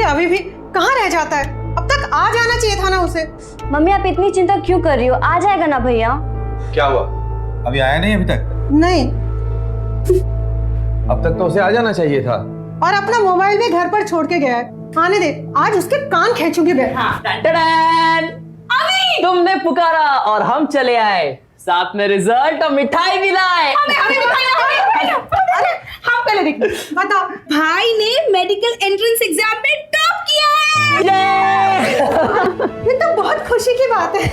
अभी भी कहाँ रह जाता है? अब तक आ जाना चाहिए था ना उसे। मम्मी आप इतनी चिंता क्यों कर रही हो? आ जाएगा ना भैया। क्या हुआ, अभी आया नहीं? अभी तक नहीं। अब तक तो उसे आ जाना चाहिए था। और अपना मोबाइल भी घर पर छोड़ के गया है। आने दे, आज उसके कान खींचूंगी मैं। अभी तुमने पुकारा और हम चले आए, साथ में रिजल्ट और मिठाई भी लाए। अरे हम पहले देख बताओ। भाई ने मेडिकल एंट्रेंस एग्जाम में टॉप किया है। ये तो बहुत खुशी की बात है।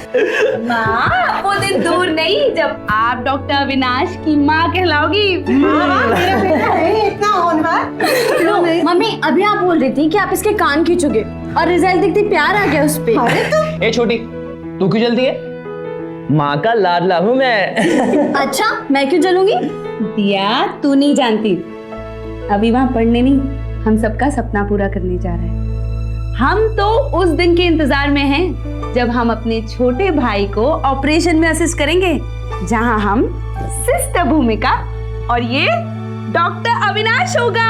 माँ, वो दिन दूर नहीं जब आप डॉक्टर अविनाश की माँ कहलाओगी। हाँ, मेरा बेटा है इतना होनहार। मम्मी अभी आप बोल रही थी कि आप इसके कान खींचोगे और रिजल्ट दिखती प्यार आ गया उस पे। अरे तो ए छोटी, तू क्यों जल्दी है? माँ का लाडला हूँ मैं। अच्छा मैं क्यों जलूंगी? दिया तू नहीं जानती, अभी वहाँ पढ़ने नहीं, हम सबका सपना पूरा करने जा रहे हैं। हम तो उस दिन के इंतजार में हैं जब हम अपने छोटे भाई को ऑपरेशन में असिस्ट करेंगे, जहां हम सिस्टर भूमिका और ये डॉक्टर अविनाश होगा।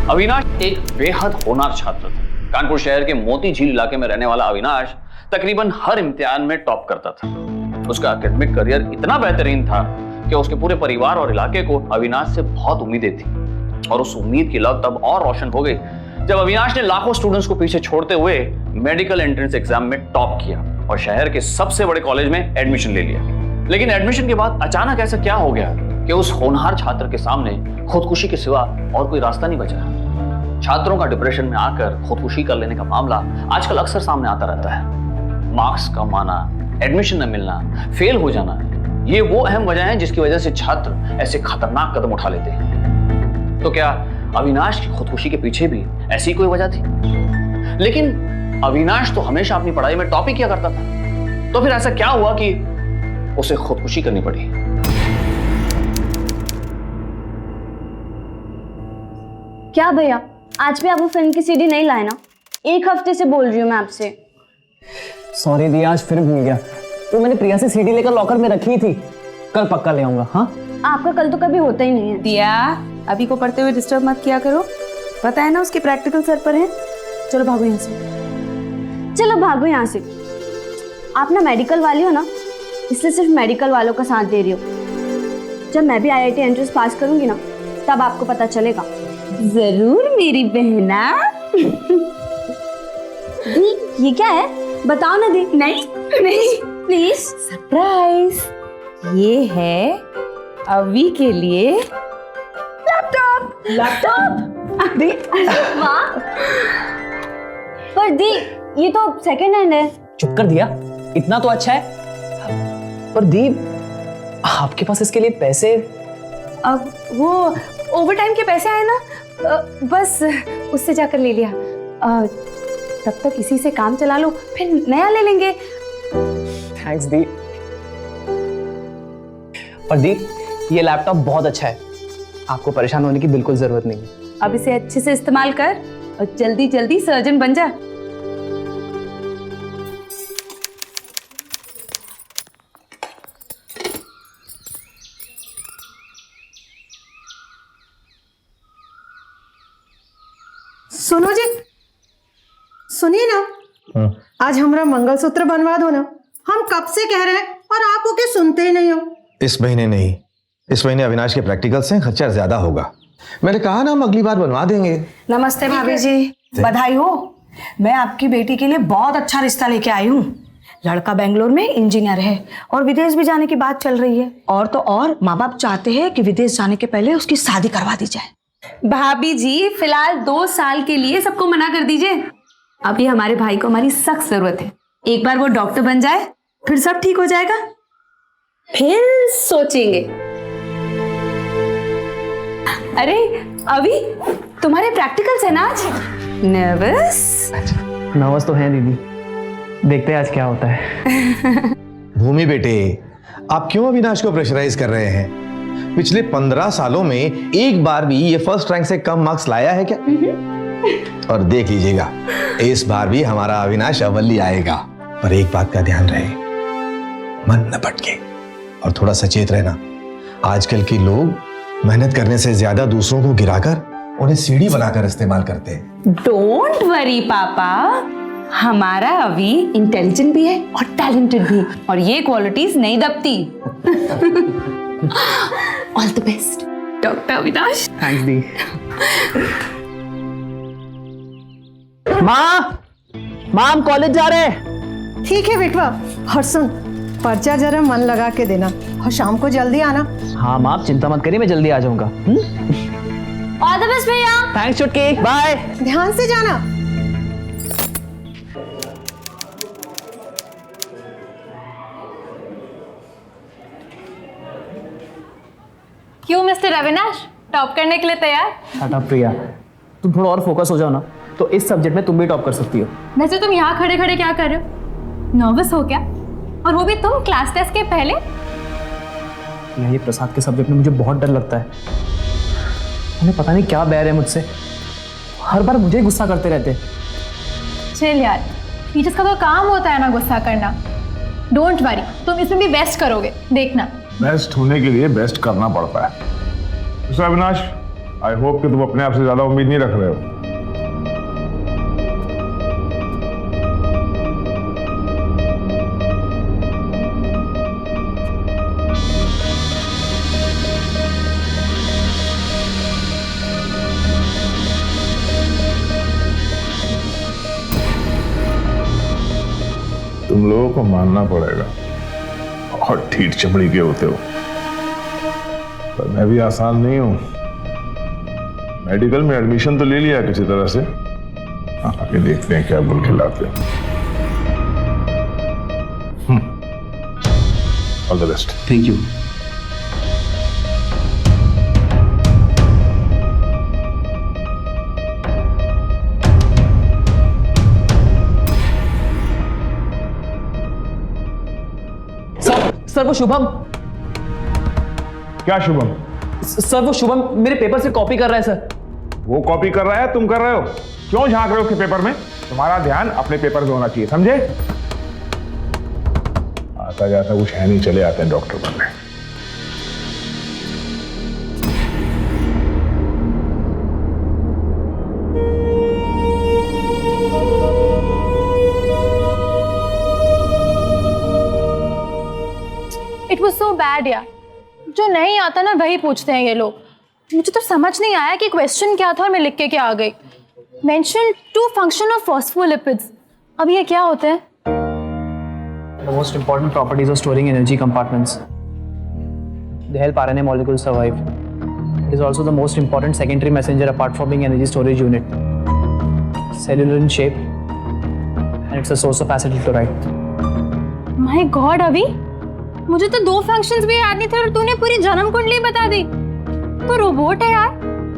अविनाश एक बेहद होनहार छात्र था। कानपुर शहर के मोती झील इलाके में रहने वाला अविनाश तकरीबन हर इम्तिहान में टॉप करता था। उसका एकेडमिक करियर इतना बेहतरीन था कि उसके पूरे परिवार और इलाके को अविनाश से बहुत उम्मीदें थी। और उस उम्मीद की लौ तब और रोशन हो गई जब अविनाश ने लाखों स्टूडेंट्स को पीछे छोड़ते हुए मेडिकल एंट्रेंस एग्जाम में टॉप किया और शहर के सबसे बड़े कॉलेज में एडमिशन ले लिया। लेकिन एडमिशन के बाद अचानक ऐसा क्या हो गया कि उस होनहार छात्र के सामने खुदकुशी के सिवा और कोई रास्ता नहीं बचा। छात्रों का डिप्रेशन में आकर खुदकुशी कर लेने का मामला आजकल अक्सर सामने आता रहता है। मार्क्स कम आना, एडमिशन न मिलना, फेल हो जाना, ये वो अहम वजह है जिसकी वजह से छात्र ऐसे खतरनाक कदम उठा लेते हैं। तो क्या अविनाश की खुदकुशी के पीछे भी ऐसी कोई वजह थी? लेकिन अविनाश तो हमेशा अपनी पढ़ाई में टॉप ही किया करता था, तो फिर ऐसा क्या हुआ कि उसे खुदकुशी करनी पड़ी? क्या भैया आज भी आप वो फिल्म की सीडी नहीं लाए ना? एक हफ्ते से बोल रही हूँ मैं आपसे। सॉरी दिया, आज फिर भूल गया। वो मैंने प्रिया से सीडी लेकर लॉकर में रखी थी, कल पक्का ले आऊंगा। हाँ आपका कल तो कभी होता ही नहीं है। दिया अभी को पढ़ते हुए डिस्टर्ब मत किया करो, पता है ना उसके प्रैक्टिकल सर पर है। चलो भागो यहाँ से। चलो भागो यहाँ से। आप ना मेडिकल वाली हो ना, इसलिए सिर्फ मेडिकल वालों का साथ दे रही हो। जब मैं भी आईआईटी एंट्रेंस पास करूंगी ना, तब आपको पता चलेगा। जरूर मेरी बहना। दी ये क्या है बताओ ना दी। नहीं नहीं प्लीज। सरप्राइज, ये है अभी के लिए लैपटॉप। लैपटॉप दी वाह। पर दी ये तो सेकंड हैंड है। चुप कर दिया, इतना तो अच्छा है। पर दी आपके पास इसके लिए पैसे? अब वो ओवर टाइम के पैसे आए ना, बस उससे जाकर ले लिया। तब तक इसी से काम चला लो, फिर नया ले लेंगे। थैंक्स दी। पर दी ये लैपटॉप बहुत अच्छा है, आपको परेशान होने की बिल्कुल जरूरत नहीं है। अब इसे अच्छे से इस्तेमाल कर और जल्दी जल्दी सर्जन बन जा। सुनो जी, सुनिए ना। आज हमारा मंगलसूत्र बनवा दो ना। हम कब से कह रहे हैं और आप ओके सुनते ही नहीं हो। इस महीने नहीं, इस महीने अविनाश के प्रैक्टिकल से खर्चा ज्यादा होगा। मैंने कहा ना हम अगली बार बनवा देंगे। नमस्ते भाभी जी, बधाई हो। मैं आपकी बेटी के लिए बहुत अच्छा रिश्ता लेके आई हूँ। लड़का बेंगलोर में इंजीनियर है और विदेश भी जाने की बात चल रही है। और तो और माँ बाप चाहते हैं कि विदेश जाने के पहले उसकी शादी करवा दी जाए। भाभी जी फिलहाल 2 साल के लिए सबको मना कर दीजिए। अभी हमारे भाई को हमारी सख्त जरूरत है। एक बार वो डॉक्टर बन जाए फिर सब ठीक हो जाएगा, फिर सोचेंगे। अरे अभी तुम्हारे प्रैक्टिकल्स है ना आज? नर्वस? नर्वस तो है दीदी, देखते हैं आज क्या होता है। भूमि बेटे, आप क्यों अविनाश को प्रेशराइज कर रहे हैं? पिछले 15 सालों में एक बार भी ये फर्स्ट रैंक से कम मार्क्स लाया है क्या? और देख लीजिएगा, इस बार भी हमारा अविनाश अव्वल ही आएगा। पर एक बात का ध्यान रहे, मन न भटके और थोड़ा सचेत रहना। आजकल के लोग मेहनत करने से ज्यादा दूसरों को गिराकर उन्हें सीढ़ी बनाकर इस्तेमाल करते हैं। डोंट वरी पापा, हमारा अभी इंटेलिजेंट भी है और टैलेंटेड भी, और ये क्वालिटीज नहीं दबती। All the best doctor Avinash. Thanks दी। माँ, हम कॉलेज जा रहे हैं। ठीक है बेटवा, और सुन, पर्चा जरा मन लगा के देना और शाम को जल्दी आना। हाँ माँ, आप चिंता मत करिए, मैं जल्दी आ जाऊंगा। ऑल द बेस्ट भैया। थैंक्स चुटकी, बाय। ध्यान से जाना। क्यों मिस्टर अविनाश, टॉप करने के लिए तैयार? टाटा प्रिया, तुम थोड़ा और फोकस हो जाओ ना, तो इस सब्जेक्ट में तुम भी टॉप कर सकती हो। वैसे तुम यहाँ खड़े खड़े क्या कर रहे हो? नर्वस हो क्या? और वो भी तुम क्लास टेस्ट के पहले? ये प्रसाद के सब्जेक्ट में मुझे बहुत डर लगता है। उन्हें पता नहीं क्या बैर है मुझसे, हर बार मुझे ही गुस्सा करते रहते। चल यार, टीचर्स का तो काम होता है ना गुस्सा करना। डोंट वरी, तुम इसमें भी बेस्ट करोगे, देखना। बेस्ट होने के लिए बेस्ट करना पड़ता है। मिस्टर अविनाश, आई होप कि तुम अपने आप से ज्यादा उम्मीद नहीं रख रहे हो। तुम लोगों को मानना पड़ेगा, और ठीठ चमड़ी के होते हो, पर मैं भी आसान नहीं हूं। मेडिकल में एडमिशन तो ले लिया किसी तरह से, आगे देखते हैं क्या बोल खिलाते हैं। All the best. Thank you. Sir वो शुभम। क्या शुभम? सर वो शुभम मेरे पेपर से कॉपी कर रहा है सर। वो कॉपी कर रहा है, तुम कर रहे हो? क्यों झांक रहे हो उसके पेपर में? तुम्हारा ध्यान अपने पेपर पे होना चाहिए, समझे? आता जाता कुछ है नहीं, चले आते हैं डॉक्टर बनने। इट वॉज सो बैड यार, जो नहीं आता ना वही पूछते हैं ये लोग। मुझे तो समझ नहीं आया कि क्वेश्चन क्या था और मैं लिख के क्या आ गई। Mention to function of phospholipids, अब ये क्या होते हैं? The most important properties of storing energy compartments. They help RNA molecules survive. It is also the most important secondary messenger apart from being energy storage unit. Cellular in shape, and it's a source of acid chloride. My God अभी, मुझे तो 2 functions भी याद नहीं थे और तूने पूरी जन्म कुंडली बता दी। तो रोबोट है यार,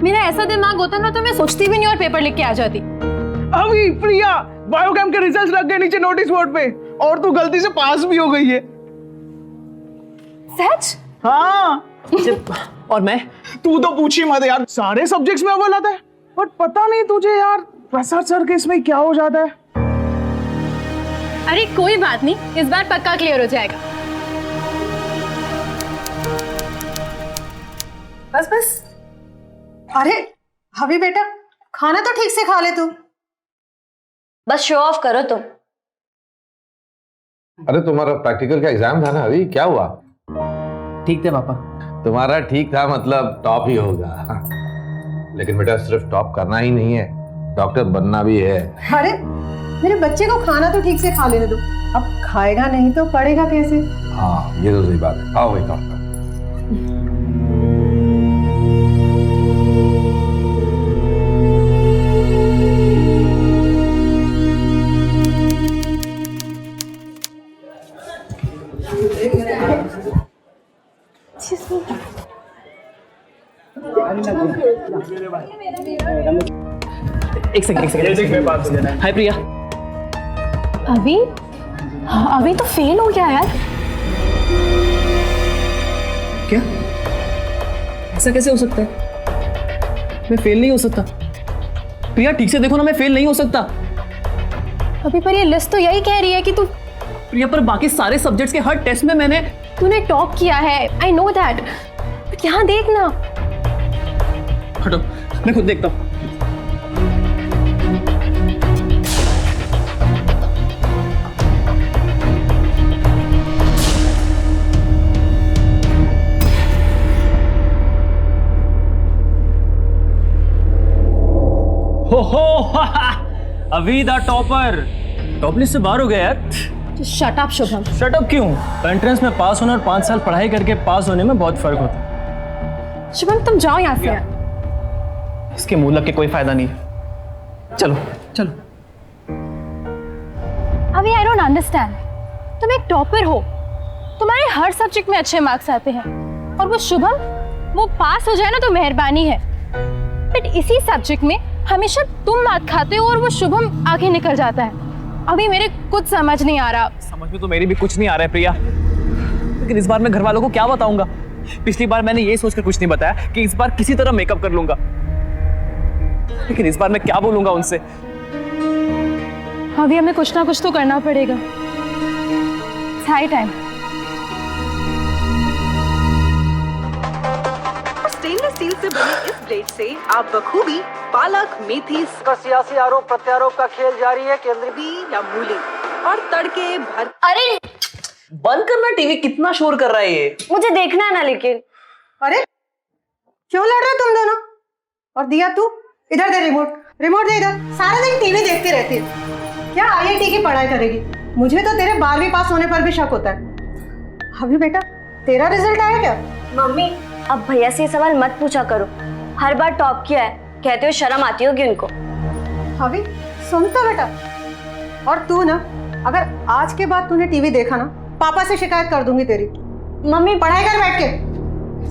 मेरा ऐसा दिमाग होता ना तो मैं सोचती भी नहीं और पेपर लिख के आ जाती। अभी प्रिया, बायोकेम के रिजल्ट्स लग गए नीचे नोटिस बोर्ड पे, और तू गलती से पास भी हो गई है। सच? हाँ। और मैं? तू तो पूछ ही मत यार, सारे सब्जेक्ट्स में अव्वल आता है, बट पता नहीं तुझे यार प्रसाद सर के इसमें क्या हो जाता है। अरे कोई बात नहीं, इस बार पक्का क्लियर हो जाएगा। बस बस। अरे हवी बेटा, खाना तो ठीक से खा ले तू। बस शो ऑफ करो तुम। अरे तुम्हारा प्रैक्टिकल का एग्जाम था ना अभी, क्या हुआ? ठीक थे पापा। तुम्हारा ठीक था मतलब टॉप ही होगा। लेकिन बेटा सिर्फ टॉप करना ही नहीं है, डॉक्टर बनना भी है। अरे मेरे बच्चे को खाना तो ठीक से खा लेने दो, अब खाएगा नहीं तो पढ़ेगा कैसे? हाँ ये तो सही बात है। आओ भाई डॉक्टर। एक सेकंड। हाय प्रिया। अभी तो फेल हो गया यार। क्या? ऐसा कैसे हो सकता है? मैं फेल नहीं हो सकता। प्रिया ठीक से देखो ना, मैं फेल नहीं हो सकता। अभी पर ये लिस्ट तो यही कह रही है कि तू प्रिया पर बाकी सारे सब्जेक्ट्स के हर टेस्ट में तूने टॉप किया है। आई नो दैट, बट यहाँ देख ना। हटो, मैं खुद देखता हूँ। अभी द टॉपर। टॉप लिस्ट से बाहर हो गया यार। Shut up Shubham. Shut up क्यों? एंट्रेंस में पास होना और 5 साल पढ़ाई करके पास होने में बहुत फर्क होता है। शुभम तुम जाओ यहाँ से। इसके मुंह लग के कोई फायदा नहीं है। चलो चलो। अभी आई डोंट अंडरस्टैंड, तुम एक टॉपर हो, तुम्हारे हर सब्जेक्ट में अच्छे मार्क्स आते हैं, और वो शुभम, वो पास हो जाए ना तो मेहरबानी है, बट इसी सब्जेक्ट में हमेशा तुम मात खाते हो और वो शुभम आगे निकल जाता है। अभी मेरे कुछ समझ नहीं आ रहा। समझ में तो मेरी भी कुछ नहीं आ रहा है प्रिया, लेकिन इस बार मैं घर वालों को क्या बताऊंगा? पिछली बार मैंने ये सोचकर कुछ नहीं बताया कि इस बार किसी तरह मेकअप कर लूंगा, लेकिन इस बार मैं क्या बोलूंगा उनसे? अभी हमें कुछ ना कुछ तो करना पड़ेगा। High time. स्टेनलेस स्टील से बने इस ब्लेड से आप बखूबी पालक, मेथी का सियासी आरोप प्रत्यारोप का खेल जारी है। केंद्रीय भी या मूली और तड़के भर। अरे बंद करना टीवी, कितना शोर कर रहा है ये। मुझे देखना है ना। लेकिन अरे क्यों लड़ रहे तुम दोनों? और दिया तू इधर दे रिमोट दे इधर। सारा दिन टीवी देखती रहती है। क्या IIT की पढ़ाई करेगी? मुझे तो तेरे 12वीं पास होने पर भी शक होता है। अभी बेटा तेरा रिजल्ट आया क्या? मम्मी अब भैया से ये सवाल मत पूछा करो, हर बार टॉप किया है कहते हो, शर्म आती होगी उनको। अभी सुनता बेटा, और तू ना अगर आज के बाद तूने टीवी देखा ना, पापा से शिकायत कर दूंगी तेरी। मम्मी पढ़ाई कर बैठ के,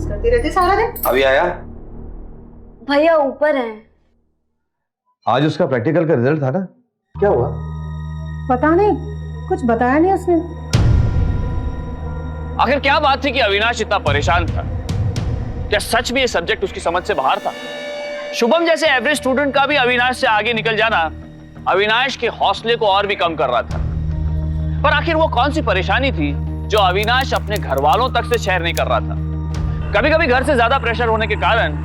करती रहती सारा दिन। अभी आया? भैया ऊपर हैं। आज उसका प्रैक्टिकल का रिजल्ट था ना, क्या हुआ? पता नहीं, कुछ बताया नहीं उसने। आखिर क्या बात थी कि अविनाश इतना परेशान था? क्या सच में ये सब्जेक्ट उसकी समझ से बाहर था? शुभम जैसे एवरेज स्टूडेंट का भी अविनाश से आगे निकल जाना अविनाश के हौसले को और भी कम कर रहा था। पर आखिर वो कौन सी परेशानी थी जो अविनाश अपने घर वालों तक से शेयर नहीं कर रहा था? कभी कभी घर से ज्यादा प्रेशर होने के कारण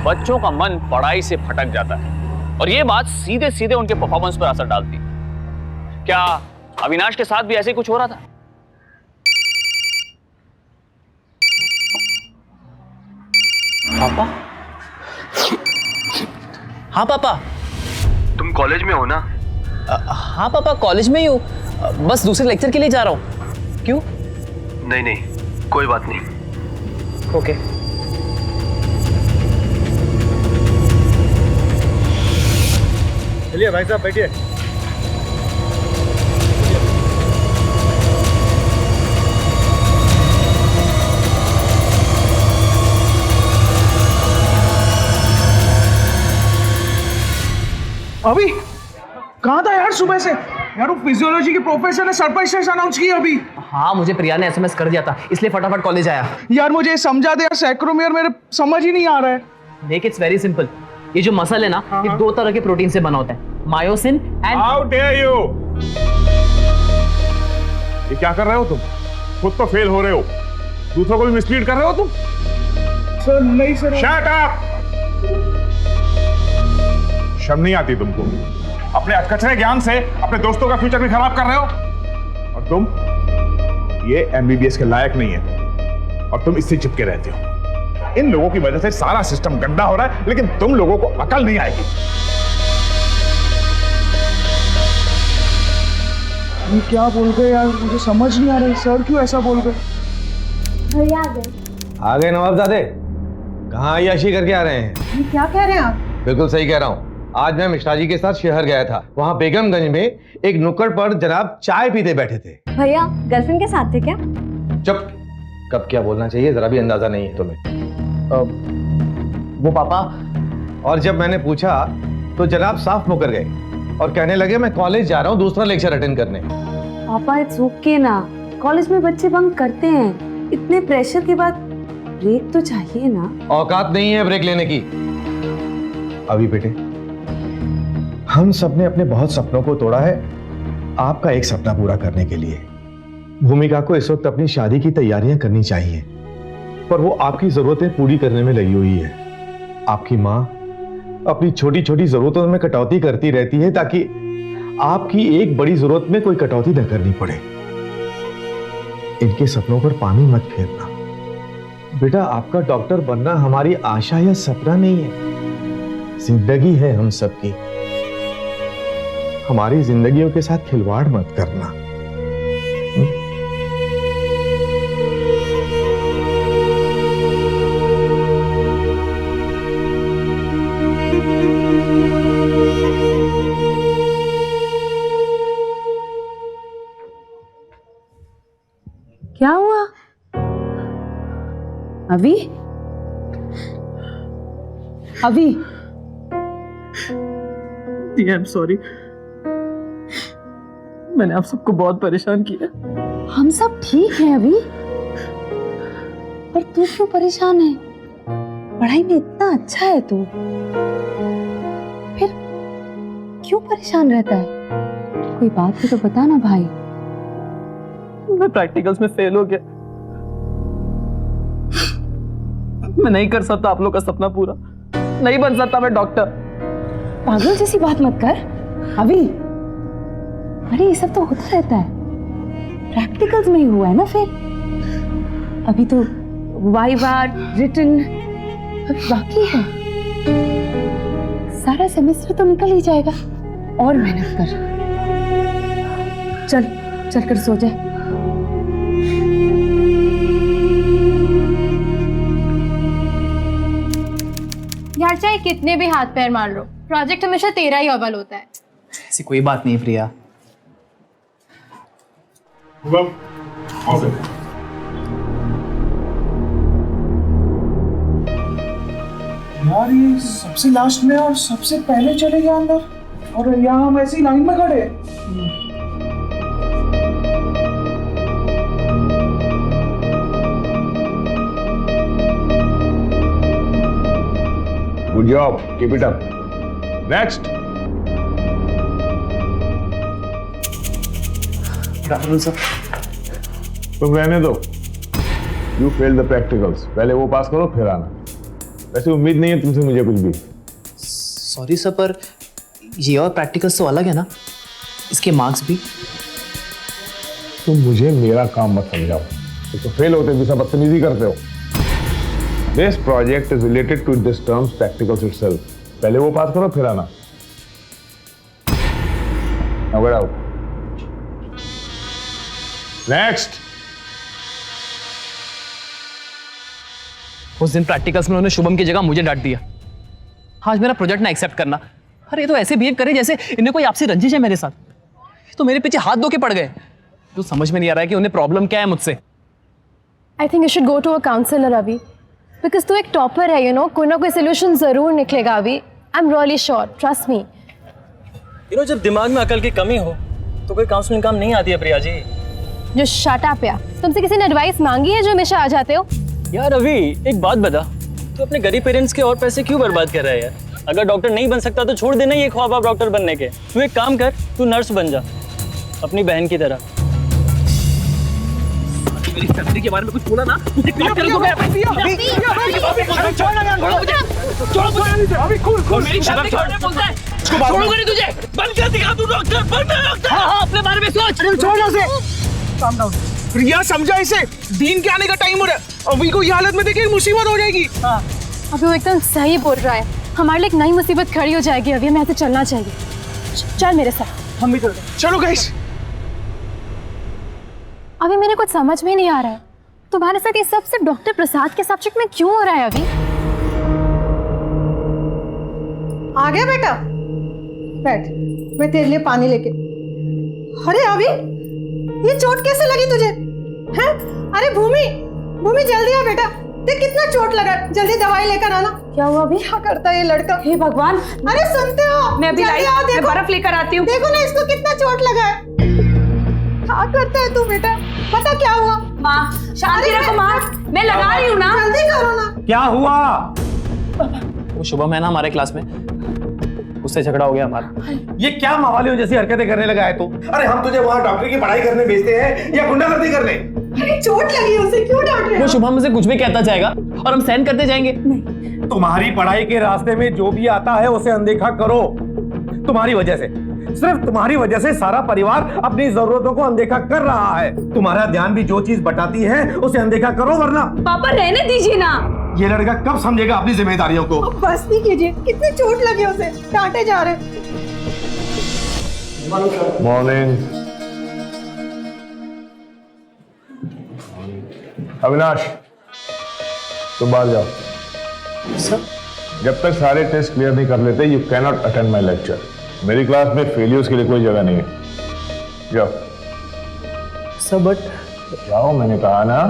बच्चों का मन पढ़ाई से भटक जाता है, और ये बात सीधे सीधे उनके परफॉर्मेंस पर असर डालती है। क्या अविनाश के साथ भी ऐसे कुछ हो रहा था? पापा? हाँ पापा। तुम कॉलेज में हो ना? हाँ पापा, कॉलेज में ही हूँ, बस दूसरे लेक्चर के लिए जा रहा हूँ। क्यों? नहीं कोई बात नहीं। ओके। चलिए भाई साहब बैठिए। अभी कहाँ था यार सुबह से? यार वो फिजियोलॉजी की प्रोफेसर ने सरप्राइज अनाउंस की अभी। हाँ मुझे प्रिया ने SMS कर दिया था, इसलिए फटाफट कॉलेज आया। यार मुझे समझा दे यार, सैक्रोमियर मेरे समझ ही नहीं आ रहा है। देख इट्स वेरी सिंपल, ये जो मसल है ना, ये 2 तरह के प्रोटीन से बना होता है, myosin and. How dare you! ये क्या कर रहे हो तुम? खुद तो फेल हो रहे हो, दूसरों को भी मिसलीड कर रहे हो तुम। सर नहीं सर। Shut up! शर्म नहीं आती तुमको? अपने अकचरे ज्ञान से अपने दोस्तों का फ्यूचर भी खराब कर रहे हो, और तुम ये MBBS के लायक नहीं है, और तुम इससे चिपके रहते हो। इन लोगों की वजह से सारा सिस्टम गंदा हो रहा है, लेकिन तुम लोगों को अकल नहीं आएगी। ये क्या बोल गए यार, मुझे समझ नहीं आ रहा है। सर क्यों ऐसा बोल गए? भैया आ गए नवाबजादे। कहाँ अय्याशी करके आ रहे हैं? ये क्या कह रहे हैं आप? बिल्कुल सही कह रहा हूँ। आज मैं मिश्रा जी के साथ शहर गया था, वहाँ बेगमगंज में एक नुक्कड़ पर जनाब चाय पीते बैठे थे। भैया गर्लफ्रेंड के साथ थे क्या? चुप, कब क्या बोलना चाहिए जरा भी अंदाजा नहीं है तुम्हें। वो पापा। और जब मैंने पूछा तो जनाब साफ मुकर गए और कहने लगे मैं कॉलेज जा रहा हूँ दूसरा लेक्चर अटेंड करने। पापा इट्स ओके ना, कॉलेज में बच्चे बंक करते हैं, इतने प्रेशर के बाद ब्रेक तो चाहिए ना। औकात नहीं है ब्रेक लेने की। अभी बेटे, हम सबने अपने बहुत सपनों को तोड़ा है आपका एक सपना पूरा करने के लिए। भूमिका को इस वक्त अपनी शादी की तैयारियां करनी चाहिए, पर वो आपकी जरूरतें पूरी करने में लगी हुई है। आपकी माँ अपनी छोटी छोटी जरूरतों में कटौती करती रहती है ताकि आपकी एक बड़ी जरूरत में कोई कटौती न करनी पड़े। इनके सपनों पर पानी मत फेरना बेटा। आपका डॉक्टर बनना हमारी आशा या सपना नहीं है, जिंदगी है हम सबकी। हमारी जिंदगियों के साथ खिलवाड़ मत करना। क्या हुआ अभी? अभी आई एम सॉरी, मैंने आप सबको बहुत परेशान किया। हम सब ठीक हैं अभी, पर तू क्यों परेशान है? पढ़ाई में इतना अच्छा है तू, फिर क्यों परेशान रहता है? कोई बात भी तो बता ना भाई। मैं प्रैक्टिकल्स में फेल हो गया, मैं नहीं कर सकता आप लोग का सपना पूरा, नहीं बन सकता मैं डॉक्टर। पागल जैसी बात मत कर अभी। अरे ये सब तो होता रहता है, प्रैक्टिकल्स में ही हुआ है ना फेल। अभी तो वाइवा रिटन अभी बाकी है, सारा सेमेस्टर तो निकल ही जाएगा। और मेहनत कर, चल चल कर सो जा। यार चाहे कितने भी हाथ पैर मार लो, प्रोजेक्ट हमेशा तेरा ही अव्वल होता है। ऐसी कोई बात नहीं प्रिया। यार ये सबसे लास्ट में और सबसे पहले चले गया अंदर, और यहाँ हम ऐसी लाइन में खड़े। Good job, keep it up. Next. तुम रहने दो, यू फेल द प्रैक्टिकल्स। पहले वो पास करो फिर आना। वैसे उम्मीद नहीं है तुमसे मुझे कुछ भी। सॉरी सर, पर ये और प्रैक्टिकल्स तो अलग है ना, इसके मार्क्स भी। तुम मुझे मेरा काम मत समझाओ, तो फेल होते भी सब बदतमीजी करते हो। This project is related to this term's practicals itself. पहले वो पास करो फिर आना। Now get out. Next. उस दिन प्रैक्टिकल्स में उन्होंने शुभम की जगह मुझे डांट दिया। आज मेरा प्रोजेक्ट ना एक्सेप्ट करना। अरे तो ऐसे बिहेव करे जैसे इन्हें कोई आपसी रंजिश है मेरे साथ। तो मेरे पीछे हाथ धो के पड़ गए। तो समझ में नहीं आ रहा है कि उन्हें प्रॉब्लम क्या है मुझसे। I think you should go to a counsellor अभी, बिकॉज तू एक टॉपर है, यू नो, कोई ना कोई सोल्यूशन जरूर निकलेगा अभी। I am really sure, trust me. You know, जब दिमाग में अकल की कमी हो तो कोई काउंसलिंग काम नहीं आती है प्रिया जी। जो शट अप यार, तुमसे किसी ने एडवाइस मांगी है जो हमेशा आ जाते हो? यार अभी एक बात बता, तू अपने गरीब पेरेंट्स के और पैसे क्यों बर्बाद कर रहा है यार? अगर डॉक्टर नहीं बन सकता तो छोड़ देना ये ख्वाब आप डॉक्टर बनने के। तू एक काम कर, तू नर्स बन जा अपनी बहन की तरह। मेरी फैमिली के बारे में कुछ बोला ना, तुझे क्लियर कर दूंगा। छोड़ूंगा नहीं तुझे, बन कर दिखा तू डॉक्टर, बनना डॉक्टर। हाँ, अपने बारे में सोच। छोड़ से। Calm down. प्रिया समझा इसे, दीन के आने का टाइम हो रहा है। अभी को ये हालत में देखे मुसीबत हो जाएगी। अभी वो एकदम सही बोल रहा है, हमारे लिए एक नई मुसीबत खड़ी हो जाएगी। अभी हमें ऐसे चलना चाहिए। चल मेरे साथ। हम भी चलते हैं। चलो गाइस। अभी मेरे कुछ समझ में नहीं आ रहा है, तुम्हारे साथ ये सब सिर्फ डॉक्टर प्रसाद के सब्जेक्ट में क्यों हो रहा है? अभी आ गया बेटा, बैठ, मैं तेरे लिए पानी लेके। अरे अभी ये चोट कैसे लगी तुझे? हैं? अरे भूमि, भूमि जल्दी आ बेटा, देख कितना चोट लगा है। जल्दी दवाई लेकर आना। क्या हुआ अभी? क्या करता है ये लड़का? हे भगवान, अरे सुनते हो? मैं अभी जल्दी आओ, मैं देखो बर्फ लेकर आती हूँ। देखो ना इसको कितना चोट लगा है। क्या करता है तू बेटा? पता क्या हुआ? माँ शांति रखो माँ, मैं लगा रही हूँ ना। जल्दी करो ना। क्या हुआ? वो शुभम है ना हमारे क्लास में, उससे झगड़ा हो गया हमारा। ये क्या मवालियों जैसी हरकतें करने लगा है तू? अरे हम तुझे वहाँ डॉक्टर की पढ़ाई करने भेजते हैं या गुंडागर्दी करने? अरे चोट लगी है उसे, क्यों डांट रहे वो हो? शुभम से कुछ भी कहता जाएगा और हम सहन करते जाएंगे। तुम्हारी पढ़ाई के रास्ते में जो भी आता है उसे अनदेखा करो। तुम्हारी वजह से, सिर्फ तुम्हारी वजह से सारा परिवार अपनी जरूरतों को अनदेखा कर रहा है। तुम्हारा ध्यान भी जो चीज बटाती है उसे अनदेखा करो, वरना पापा रहने दीजिए ना। ये लड़का कब समझेगा अपनी जिम्मेदारियों को? अब बस नहीं कीजिए, कितनी चोट लगी है उसे, डांटे जा रहे। मॉर्निंग। अविनाश तुम बाहर जाओ। सर जब तक सारे टेस्ट क्लियर नहीं कर लेते you can not attend my lecture. मेरी क्लास में फेलियर्स के लिए कोई जगह नहीं है। जाओ। सर बट जाओ, मैंने कहा ना।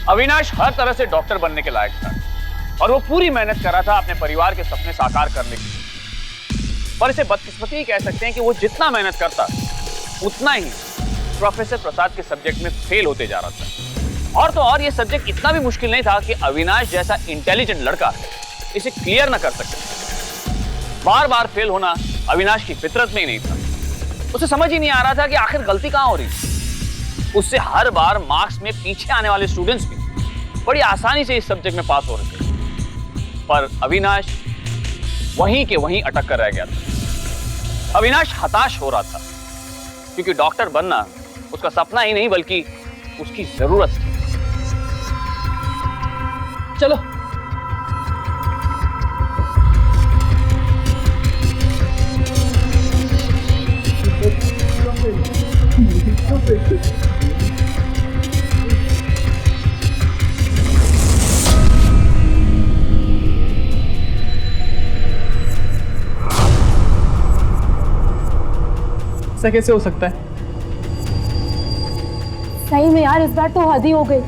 अविनाश हर तरह से डॉक्टर बनने के लायक था और वो पूरी मेहनत कर रहा था अपने परिवार के सपने साकार करने के लिए। पर इसे बदकिस्मती ही कह सकते हैं कि वो जितना मेहनत करता उतना ही प्रोफेसर प्रसाद के सब्जेक्ट में फेल होते जा रहा था। और तो और ये सब्जेक्ट इतना भी मुश्किल नहीं था कि अविनाश जैसा इंटेलिजेंट लड़का इसे क्लियर ना कर सके। बार बार फेल होना अविनाश की फितरत में ही नहीं था। उसे समझ ही नहीं आ रहा था कि आखिर गलती कहां हो रही थी। उससे हर बार मार्क्स में पीछे आने वाले स्टूडेंट्स भी बड़ी आसानी से इस सब्जेक्ट में पास हो रहे थे, पर अविनाश वहीं के वहीं अटक कर रह गया था। अविनाश हताश हो रहा था क्योंकि डॉक्टर बनना उसका सपना ही नहीं बल्कि उसकी जरूरत थी। चलो ऐसा कैसे हो सकता है? सही में यार, इस बार तो हद ही हो गई।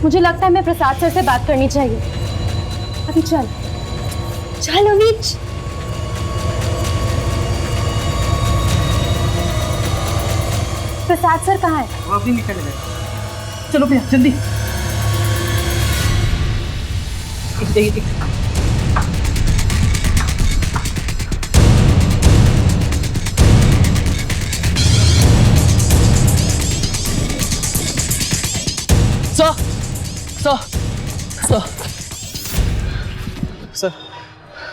मुझे लगता है मैं प्रसाद सर से बात करनी चाहिए। अभी चल चल अमीच। प्रसाद सर कहाँ है? वो अभी निकल गए। चलो भैया जल्दी।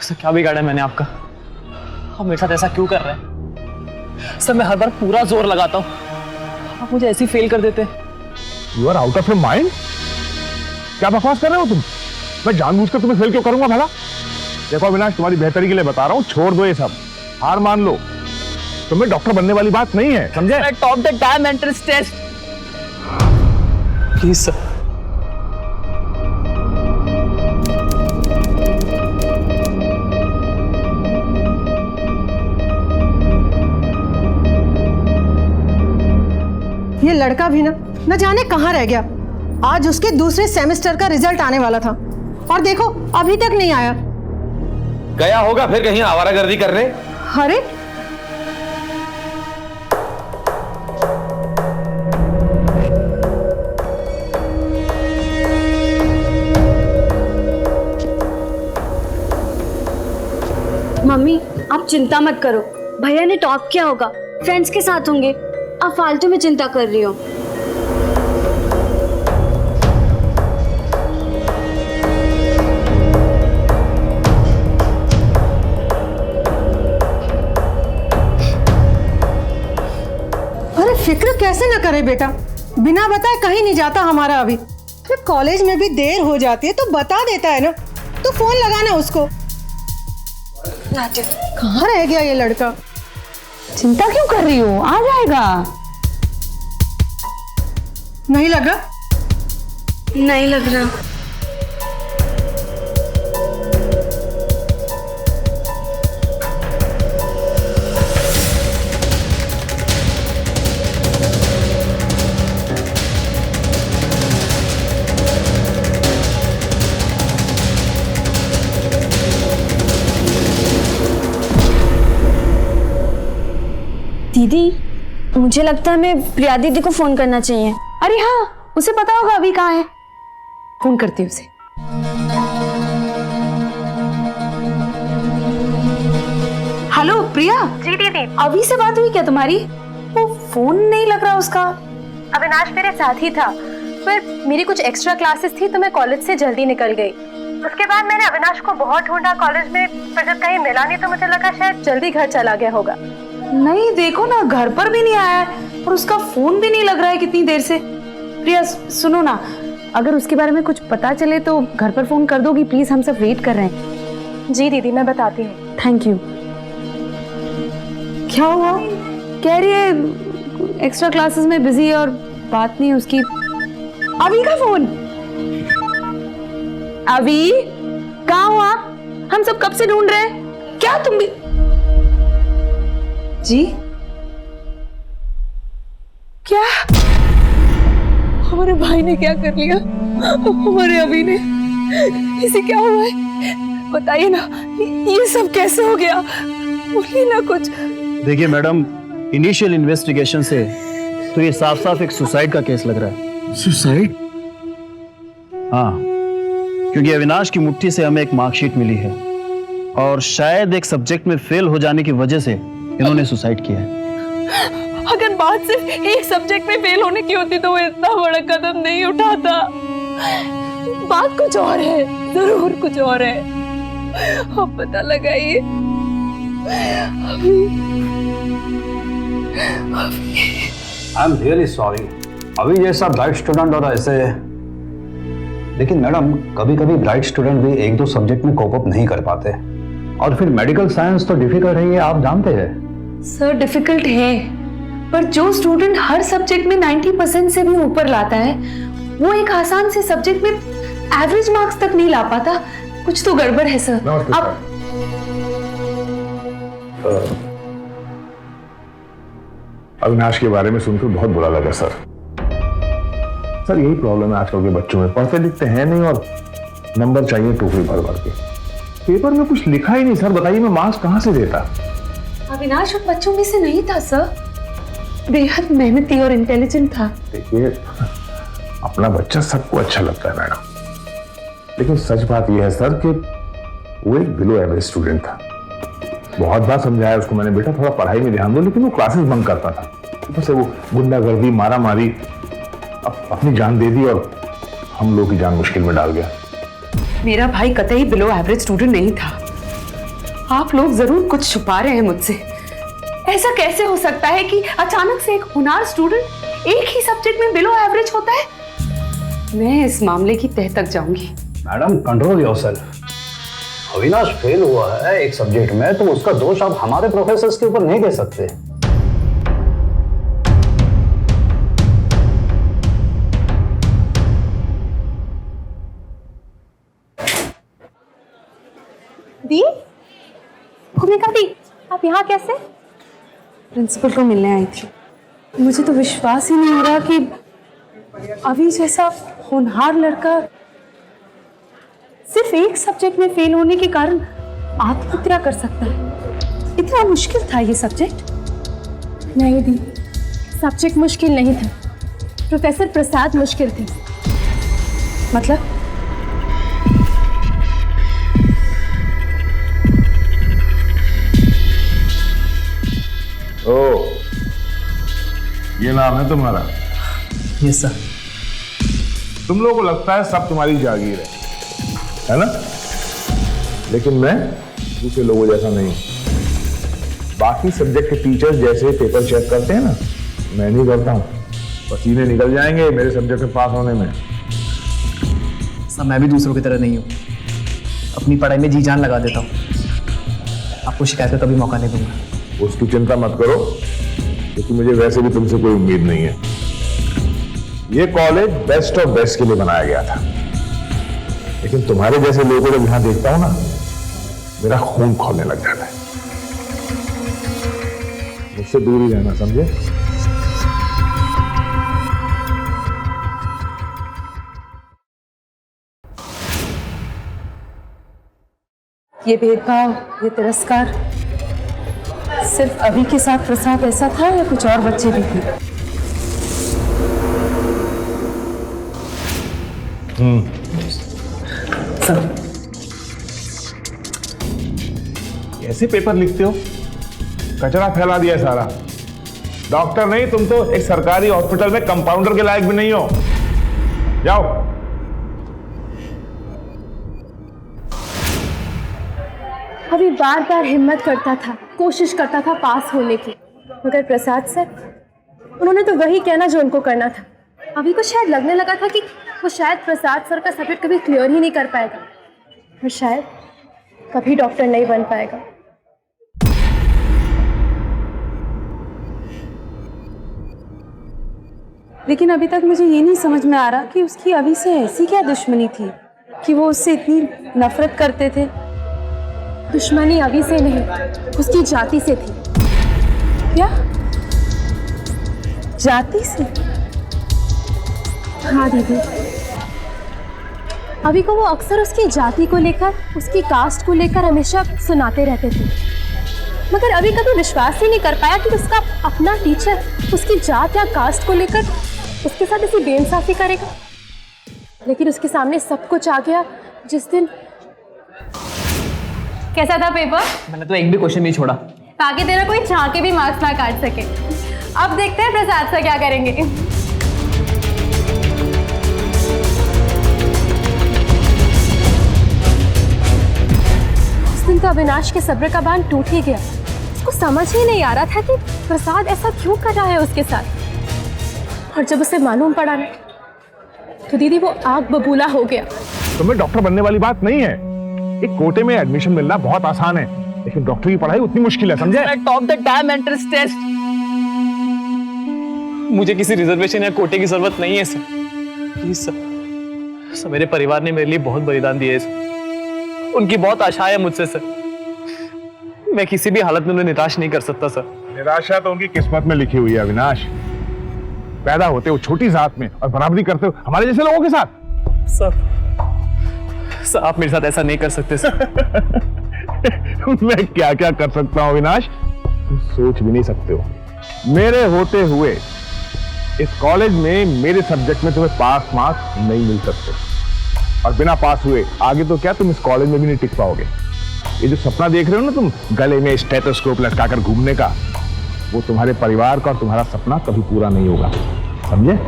सर क्या बिगाड़ा है मैंने आपका? आप मेरे साथ ऐसा क्यों कर रहे हैं? सर मैं हर बार पूरा जोर लगाता हूँ, आप मुझे ऐसे ही फेल कर देते हैं। You are out of your mind. क्या बकवास कर रहे हो तुम? मैं जानबूझकर तुम्हें फेल क्यों करूंगा भला? देखो अविनाश, तुम्हारी बेहतरी के लिए बता रहा हूँ, छोड़ दो ये सब, हार मान लो। तुम्हें डॉक्टर बनने वाली बात नहीं है, समझे? मैं top the time entrance test. Please sir. ये लड़का भी न जाने कहाँ रह गया। आज उसके दूसरे सेमेस्टर का रिजल्ट आने वाला था और देखो अभी तक नहीं आया। गया होगा फिर कहीं आवारागर्दी करने। अरे मम्मी आप चिंता मत करो, भैया ने टॉप किया होगा, फ्रेंड्स के साथ होंगे। आप फालतू में चिंता कर रही हो। अरे फिक्र कैसे न करे बेटा, बिना बताए कहीं नहीं जाता हमारा अभी। जब कॉलेज में भी देर हो जाती है तो बता देता है ना, तो फोन लगाना उसको। कहाँ रह गया ये लड़का? चिंता क्यों कर रही हो, आ जाएगा। नहीं लग रहा? नहीं लग रहा। दीदी, मुझे लगता है मैं प्रिया दीदी को फोन करना चाहिए। अरे हाँ, उसे पता होगा अभी कहाँ है। फोन करती हूँ उसे। हेलो प्रिया। जी दीदी। अभी से बात हुई क्या तुम्हारी? वो फोन नहीं लग रहा उसका। अविनाश मेरे साथ ही था, पर मेरी कुछ एक्स्ट्रा क्लासेस थी तो मैं कॉलेज से जल्दी निकल गई। उसके बाद मैंने अविनाश को बहुत ढूंढा कॉलेज में, पर जब कहीं मिला नहीं तो मुझे लगा शायद जल्दी घर चला गया होगा। नहीं, देखो ना, घर पर भी नहीं आया है और उसका फोन भी नहीं लग रहा है कितनी देर से। प्रिया सुनो ना, अगर उसके बारे में कुछ पता चले तो घर पर फोन कर दोगी प्लीज, हम सब वेट कर रहे हैं। जी दीदी, मैं बताती हूँ। Thank you. क्या हुआ? कह रही है एक्स्ट्रा क्लासेस में बिजी है और बात नहीं उसकी। अभी का फोन? अभी कहाँ हुआ? हम सब कब से ढूंढ रहे हैं। क्या तुम भी? जी क्या? हमारे भाई ने क्या कर लिया? हमारे अभी ने? इसे क्या हुआ है? बताइए ना, ये सब कैसे हो गया? बोलिए ना कुछ। देखिए मैडम, इनिशियल इन्वेस्टिगेशन से तो ये साफ साफ एक सुसाइड का केस लग रहा है। सुसाइड? हाँ, क्योंकि अविनाश की मुट्ठी से हमें एक मार्कशीट मिली है और शायद एक सब्जेक्ट में फेल हो जाने की वजह से इन्होंने सुसाइड किया है। अगर बात सिर्फ एक सब्जेक्ट में फेल होने की होती तो वो इतना बड़ा कदम नहीं उठाता। बात कुछ और है, जरूर कुछ और है। अब पता लगाइए। I am really sorry. अभी जैसा ब्राइट स्टूडेंट और ऐसे, लेकिन मैडम कभी कभी ब्राइट स्टूडेंट भी एक दो सब्जेक्ट में कोप अप नहीं कर पाते, और फिर मेडिकल साइंस तो डिफिकल्ट है, ये आप जानते हैं। सर डिफिकल्ट है, पर जो स्टूडेंट हर सब्जेक्ट में 90% से भी ऊपर लाता है, वो एक आसान से सब्जेक्ट में एवरेज मार्क्स तक नहीं ला पाता। कुछ तो गड़बड़ है सर। आप अविनाश के बारे में सुनकर बहुत बुरा लगा सर। सर यही प्रॉब्लम है आजकल के बच्चों में, पढ़ते लिखते हैं नहीं और नंबर चाहिए टोकरी भर भर के। पेपर में कुछ लिखा ही नहीं सर, बताइए मैं मार्क्स कहां से देता? अविनाश उन बच्चों में से नहीं था सर, बेहद मेहनती और इंटेलिजेंट था। देखिए, अपना बच्चा सबको अच्छा लगता है मैडम, लेकिन सच बात यह है सर कि वो एक बिलो एवरेज स्टूडेंट था। बहुत बार समझाया उसको मैंने, बेटा थोड़ा पढ़ाई में ध्यान दो, लेकिन वो क्लासेस बंक करता था। ऊपर से वो गुंडागर्दी, मारा मारी, अपनी जान दे दी और हम लोग की जान मुश्किल में डाल गया। मेरा भाई कतई बिलो एवरेज स्टूडेंट नहीं था। आप लोग जरूर कुछ छुपा रहे हैं मुझसे। ऐसा कैसे हो सकता है कि अचानक से एक होनहार स्टूडेंट एक ही सब्जेक्ट में बिलो एवरेज होता है? मैं इस मामले की तह तक जाऊंगी। Madam control yourself. Avinash fail हुआ है एक सब्जेक्ट में तो उसका दोष आप हमारे प्रोफेसर्स के ऊपर नहीं दे सकते। दी, भूमिका दी, आप यहाँ कैसे? प्रिंसिपल को मिलने आई थी। मुझे तो विश्वास ही नहीं हो रहा कि अभी जैसा होनहार लड़का सिर्फ एक सब्जेक्ट में फेल होने के कारण आत्महत्या कर सकता है। इतना मुश्किल था ये सब्जेक्ट? नहीं दी, सब्जेक्ट मुश्किल नहीं था, प्रोफेसर प्रसाद मुश्किल थे। मतलब? ओ, ये नाम है तुम्हारा? Yes sir. तुम लोगों को लगता है सब तुम्हारी जागीर है ना? लेकिन मैं दूसरे लोगों जैसा नहीं हूं। बाकी सब्जेक्ट के टीचर्स जैसे पेपर चेक करते हैं ना, मैं नहीं करता हूँ, पसीने निकल जाएंगे मेरे सब्जेक्ट में पास होने में। सर मैं भी दूसरों की तरह नहीं हूँ, अपनी पढ़ाई में जी जान लगा देता हूँ। आपको शिकायत का कभी मौका नहीं दूंगा। उसकी चिंता मत करो, क्योंकि मुझे वैसे भी तुमसे कोई उम्मीद नहीं है। ये कॉलेज बेस्ट ऑफ बेस्ट के लिए बनाया गया था, लेकिन तुम्हारे जैसे लोगों को यहां देखता हूं ना, मेरा खून खौलने लग जाता है। मुझसे दूर ही रहना, समझे? ये भेदभाव, ये तिरस्कार सिर्फ अभी के साथ प्रसाद ऐसा था या कुछ और बच्चे भी थे? सर कैसे पेपर लिखते हो? कचरा फैला दिया सारा। डॉक्टर नहीं, तुम तो एक सरकारी हॉस्पिटल में कंपाउंडर के लायक भी नहीं हो। जाओ। अभी बार बार हिम्मत करता था, कोशिश करता था पास होने की, मगर प्रसाद सर, उन्होंने तो वही कहना जो उनको करना था। अभी को शायद लगने लगा था कि वो शायद प्रसाद सर का सब्जेक्ट कभी क्लियर ही नहीं कर पाएगा और शायद कभी डॉक्टर नहीं बन पाएगा। लेकिन अभी तक मुझे ये नहीं समझ में आ रहा कि उसकी अभी से ऐसी क्या दुश्मनी थी कि वो उससे इतनी नफरत करते थे। दुश्मनी अभी से नहीं, उसकी जाति से थी। क्या? जाति से? हाँ दीदी, अभी को वो अक्सर उसकी जाति को लेकर, उसकी कास्ट को लेकर हमेशा सुनाते रहते थे, मगर अभी कभी विश्वास ही नहीं कर पाया कि उसका अपना टीचर उसकी जात या कास्ट को लेकर उसके साथ ऐसी बेइंसाफी करेगा। लेकिन उसके सामने सब कुछ आ गया जिस दिन। कैसा था पेपर? मैंने तो एक भी क्वेश्चन नहीं छोड़ा, ताकि तेरा कोई चाह के भी मार्क्स ना काट सके। अब देखते हैं प्रसाद सर क्या करेंगे। उस दिन तो अविनाश के सब्र का बांध टूट ही गया। उसको समझ ही नहीं आ रहा था कि प्रसाद ऐसा क्यों कर रहा है उसके साथ। और जब उसे मालूम पड़ा ना, तो दीदी वो आग बबूला हो गया। तुम्हें डॉक्टर बनने वाली बात नहीं है। एक कोटे में एडमिशन मिलना बहुत आसान है, लेकिन डॉक्टर की पढ़ाई उतनी मुश्किल है, समझे? Top the damn entrance test. मुझे किसी रिजर्वेशन या कोटे की जरूरत नहीं है सर, प्लीज सर। सर मेरे परिवार ने मेरे लिए बहुत बलिदान दिए सर, उनकी बहुत आशा है मुझसे सर। मैं किसी भी हालत में उन्हें निराश नहीं कर सकता सर। निराशा तो उनकी किस्मत में लिखी हुई है अविनाश। पैदा होते हो छोटी जात में और बराबरी करते हो हमारे जैसे लोगों के साथ। सर आप मेरे साथ ऐसा नहीं कर सकते सर। मैं क्या क्या कर सकता हूं अविनाश, तुम सोच भी नहीं सकते हो। मेरे होते हुए इस कॉलेज में मेरे सब्जेक्ट में तुम्हें पास मार्क्स नहीं मिल सकते, और बिना पास हुए आगे तो क्या तुम इस कॉलेज में भी नहीं टिक पाओगे। ये जो सपना देख रहे हो ना तुम, गले में स्टेथोस्कोप लटकाकर घूमने का, वो तुम्हारे परिवार का और तुम्हारा सपना कभी पूरा नहीं होगा, समझे?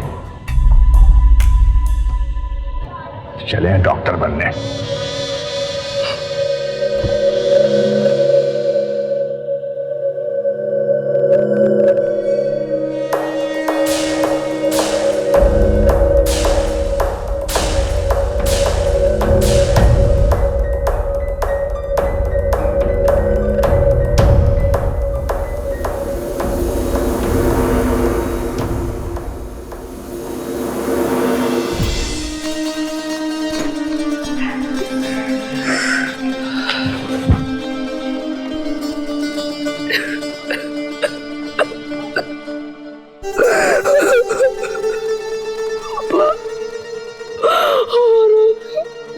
चले हैं डॉक्टर बनने।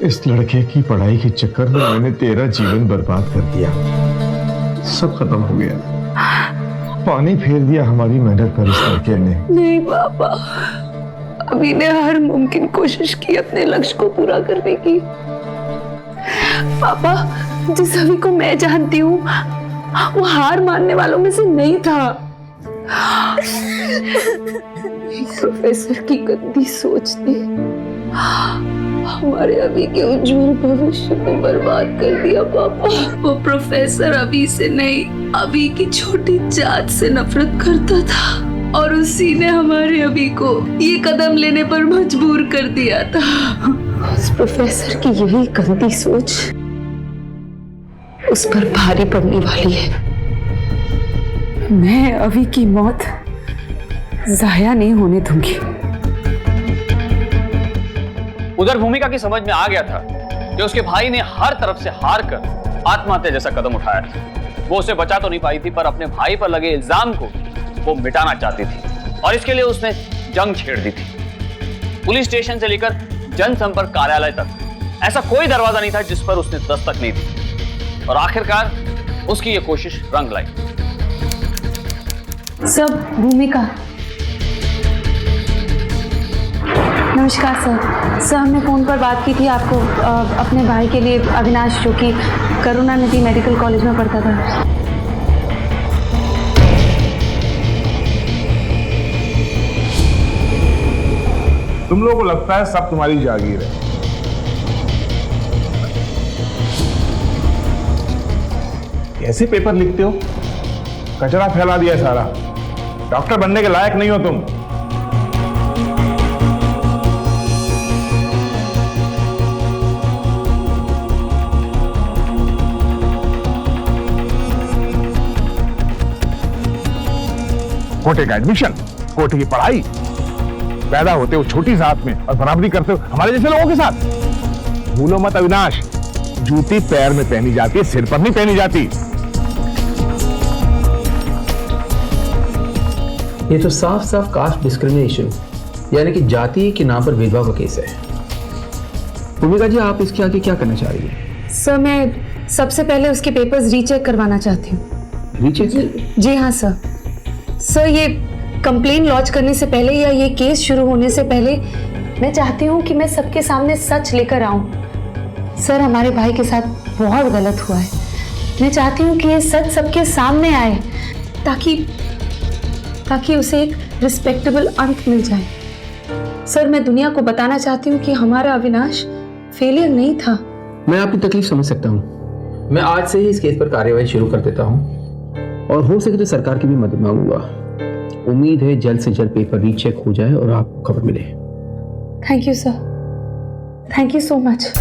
इस लड़के की पढ़ाई के चक्कर में मैंने तेरा जीवन बर्बाद कर दिया। सब खत्म हो गया, पानी फेर दिया हमारी मेहनत पर इस लड़के ने। नहीं पापा, अभी ने हर मुमकिन कोशिश की अपने लक्ष्य को पूरा करने की। पापा, जिस अभी को मैं जानती हूँ वो हार मानने वालों में से नहीं था। प्रोफेसर की गंदी सोच ने हमारे अभी के उज्जवल भविष्य को बर्बाद कर दिया पापा। वो प्रोफेसर अभी से नहीं, अभी की छोटी जात से नफरत करता था। और उसी ने हमारे अभी को ये कदम लेने पर मजबूर कर दिया था। उस प्रोफेसर की यही गंदी सोच उस पर भारी पड़ने वाली है। मैं अभी की मौत जाया नहीं होने दूंगी। उधर भूमिका की समझ में आ गया था कि उसके भाई ने हर तरफ से हार कर आत्महत्या जैसा कदम उठाया था। वो उसे बचा तो नहीं पाई थी, पर अपने भाई पर लगे इल्जाम को वो मिटाना चाहती थी और इसके लिए उसने जंग छेड़ दी थी। पुलिस स्टेशन से लेकर जनसंपर्क कार्यालय तक ऐसा कोई दरवाजा नहीं था जिस पर उसने दस्तक नहीं दी और आखिरकार उसकी ये कोशिश रंग लाई। सब भूमिका। नमस्कार सर। हमने फ़ोन पर बात की थी आपको अपने भाई के लिए, अविनाश, जो कि करुणानिधि मेडिकल कॉलेज में पढ़ता था। तुम लोगों को लगता है सब तुम्हारी जागीर है। कैसे पेपर लिखते हो? कचरा फैला दिया सारा। डॉक्टर बनने के लायक नहीं हो तुम। कोटे का एडमिशन, कोटे की पढ़ाई, पैदा होते हो छोटी जात में और बराबरी करते हो हमारे जैसे लोगों के साथ। भूलो मत अविनाश, जूती पैर में पहनी जाती है, सिर पर नहीं पहनी जाती। ये तो साफ साफ कास्ट डिस्क्रिमिनेशन यानी कि जाति के नाम पर भेदभाव का केस है। भूमिका जी, आप इसके आगे क्या करना चाह रही है? सर, मैं सबसे पहले उसके पेपर्स रीचेक करवाना चाहती हूँ। रीचेक? जी हाँ सर। सर, ये कंप्लेन लॉन्च करने से पहले या ये केस शुरू होने से पहले मैं चाहती हूँ कि मैं सबके सामने सच लेकर आऊँ। सर, हमारे भाई के साथ बहुत गलत हुआ है। मैं चाहती हूँ कि ये सच सबके सामने आए ताकि उसे एक रिस्पेक्टेबल अंत मिल जाए। सर, मैं दुनिया को बताना चाहती हूँ कि हमारा अविनाश फेलियर नहीं था। मैं आपकी तकलीफ समझ सकता हूँ। मैं आज से ही इस केस पर कार्यवाही शुरू कर देता हूँ और हो सके तो सरकार की भी मदद मांगूंगा। उम्मीद है जल्द से जल्द पेपर रीचेक हो जाए और आपको खबर मिले। Thank you sir, thank you so much.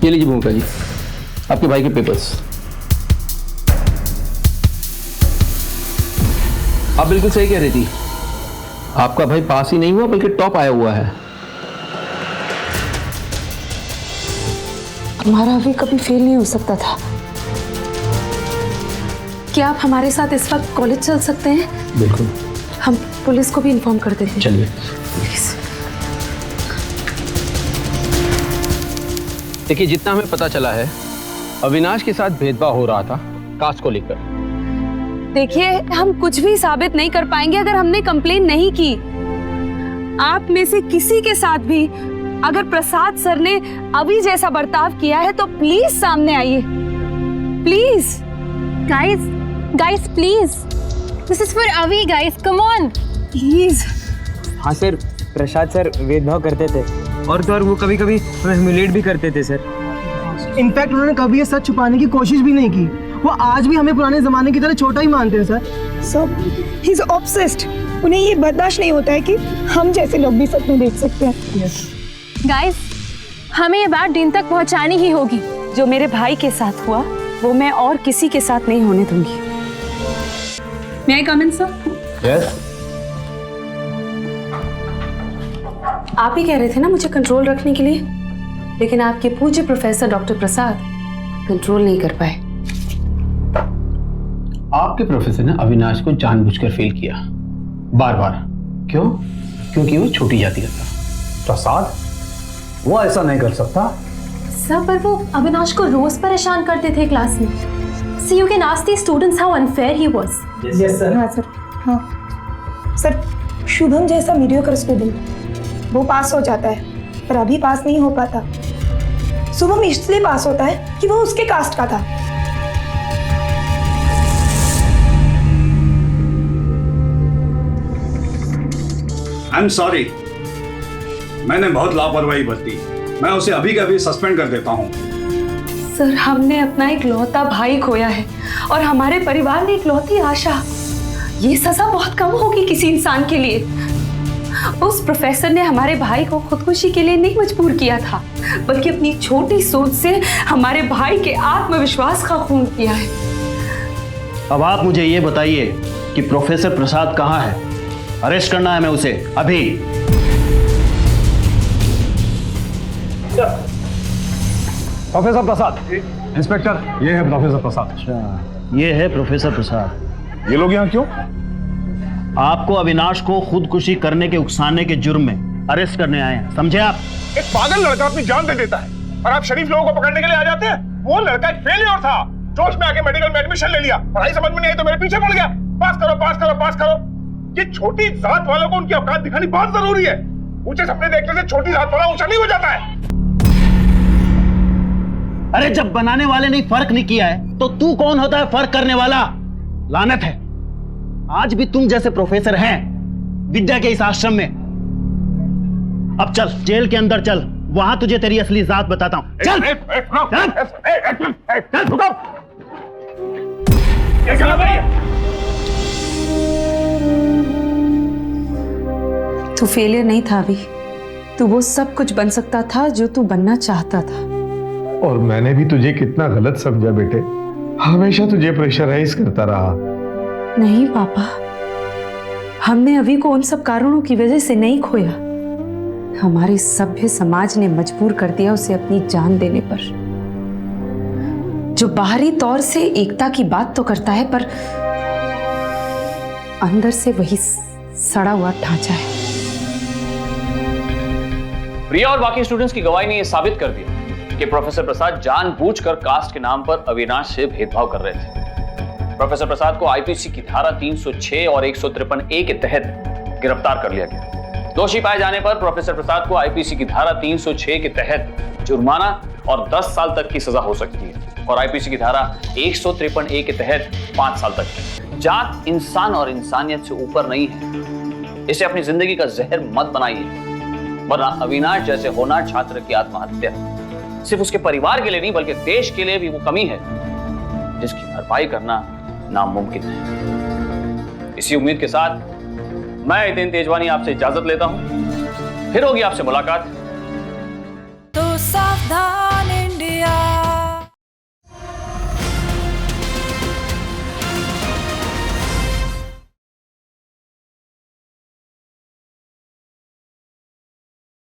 ये लीजिए भूमिका जी, आपके भाई के पेपर्स। आप बिल्कुल सही कह रही थी, आपका भाई पास ही नहीं हुआ बल्कि टॉप आया हुआ है। हमारा अभी कभी फेल नहीं हो सकता था। क्या आप हमारे साथ इस वक्त कॉलेज चल सकते हैं? बिल्कुल। हम पुलिस को भी इन्फॉर्म कर देते हैं। चलिए। प्लीज। देखिए, जितना हमें पता चला है अविनाश के साथ भेदभाव हो रहा था कास्ट को लेकर। देखिए, हम कुछ भी साबित नहीं कर पाएंगे अगर हमने कंप्लेन नहीं की। आप में से किसी के साथ भी अगर प्रसाद सर ने अभी जैसा बर्ताव किया है तो प्लीज सामने आइए, please. Guys please, this is for अवी गाइस, कम ऑन प्लीज। हाँ सर, प्रसाद सर भेदभाव करते थे और तो और वो कभी कभी हमें ह्यूमिलेट भी करते थे सर। इनफैक्ट उन्होंने कभी ये सच छुपाने की कोशिश भी नहीं की। वो आज भी हमें पुराने जमाने की तरह छोटा ही मानते हैं सर। सब ही इज ऑब्सेस्ड। उन्हें ये बर्दाश्त नहीं होता है कि हम जैसे लोग भी सपने देख सकते हैं। गाइस, हमें ये बात डीन तक पहुंचानी ही होगी। जो मेरे भाई के साथ हुआ वो मैं और किसी के साथ नहीं होने दूंगी। May I come in, sir? Yes. आप ही कह रहे थे ना मुझे कंट्रोल रखने के लिए, लेकिन आपके पूज्य प्रोफेसर डॉक्टर प्रसाद कंट्रोल नहीं कर पाए। आपके प्रोफेसर ने अविनाश को जानबूझकर फेल किया, बार बार। क्यों? क्योंकि वो छोटी जाति का था। प्रसाद, वो ऐसा नहीं कर सकता। सर, पर वो अविनाश को रोज परेशान करते थे क्लास में। See, you can ask these students how unfair he was. Yes, sir. हाँ सर, हाँ सर। शुभम जैसा मीडियोकर स्टूडेंट वो पास हो जाता है, पर अभी पास नहीं हो पाता। शुभम इसलिए पास होता है कि वो उसके कास्ट का था। आई एम सॉरी, मैंने बहुत लापरवाही बरती। मैं उसे अभी के अभी सस्पेंड कर देता हूँ। सर, हमने अपना इकलौता भाई खोया है और हमारे परिवार ने इकलौती आशा। ये सजा बहुत कम होगी किसी इंसान के लिए। उस प्रोफेसर ने हमारे भाई को खुदकुशी के लिए नहीं मजबूर किया था, बल्कि अपनी छोटी सोच से हमारे भाई के आत्मविश्वास का खून किया है। अब आप मुझे ये बताइए कि प्रोफेसर प्रसाद कहाँ है? अरेस्ट करना है मैं उसे अभी। प्रोफेसर प्रसाद। इंस्पेक्टर, ये है प्रोफेसर प्रसाद। अच्छा, ये है प्रोफेसर प्रसाद। ये लोग यहाँ क्यों? आपको अविनाश को खुदकुशी करने के उकसाने के जुर्म में अरेस्ट करने आए हैं, समझे आप? एक पागल लड़का अपनी जान दे देता है और आप शरीफ लोगों को पकड़ने के लिए आ जाते हैं। वो लड़का एक फेलियर था, जोश में आके मेडिकल में एडमिशन ले लिया, पढ़ाई समझ में नहीं आई तो मेरे पीछे पड़ गया। पास करो, पास करो, पास करो। ये छोटी जात वालों को उनकी औकात दिखानी बहुत जरूरी है। ऊंचे सपने देखने से छोटी जात वाला ऊंचा नहीं हो जाता है। अरे जब बनाने वाले ने फर्क नहीं किया है तो तू कौन होता है फर्क करने वाला? लानत है, आज भी तुम जैसे प्रोफेसर हैं विद्या के इस आश्रम में। अब चल जेल के अंदर चल, वहां तुझे तेरी असली जात बताता हूं। चल तू फेलियर नहीं था अभी, तू वो सब कुछ बन सकता था जो तू बनना चाहता था। और मैंने भी तुझे कितना गलत समझा बेटे, हमेशा तुझे प्रेशराइज करता रहा। नहीं पापा, हमने अभी को उन सब कारणों की वजह से नहीं खोया। हमारे सभ्य समाज ने मजबूर कर दिया उसे अपनी जान देने पर। जो बाहरी तौर से एकता की बात तो करता है, पर अंदर से वही सड़ा हुआ ढांचा है। प्रिया और बाकी स्टूडेंट्स की गवाही ने यह साबित कर दिया कि प्रोफेसर प्रसाद जानबूझकर कास्ट के नाम पर अविनाश से भेदभाव कर रहे थे। प्रोफेसर प्रसाद को आईपीसी की धारा 306 और 153A के तहत गिरफ्तार कर लिया गया। दोषी पाए जाने पर प्रोफेसर प्रसाद को आईपीसी की धारा 306 के तहत जुर्माना और 10 साल तक की सजा हो सकती है और आईपीसी की धारा 153A के तहत 5 साल तक की। जात इंसान और इंसानियत से ऊपर नहीं है। इसे अपनी जिंदगी का जहर मत बनाइए, वरना अविनाश जैसे होनहार छात्र की आत्महत्या सिर्फ उसके परिवार के लिए नहीं बल्कि देश के लिए भी वो कमी है जिसकी भरपाई करना नामुमकिन है। इसी उम्मीद के साथ मैं हितेन तेजवानी आपसे इजाजत लेता हूं। फिर होगी आपसे मुलाकात। तो सावधान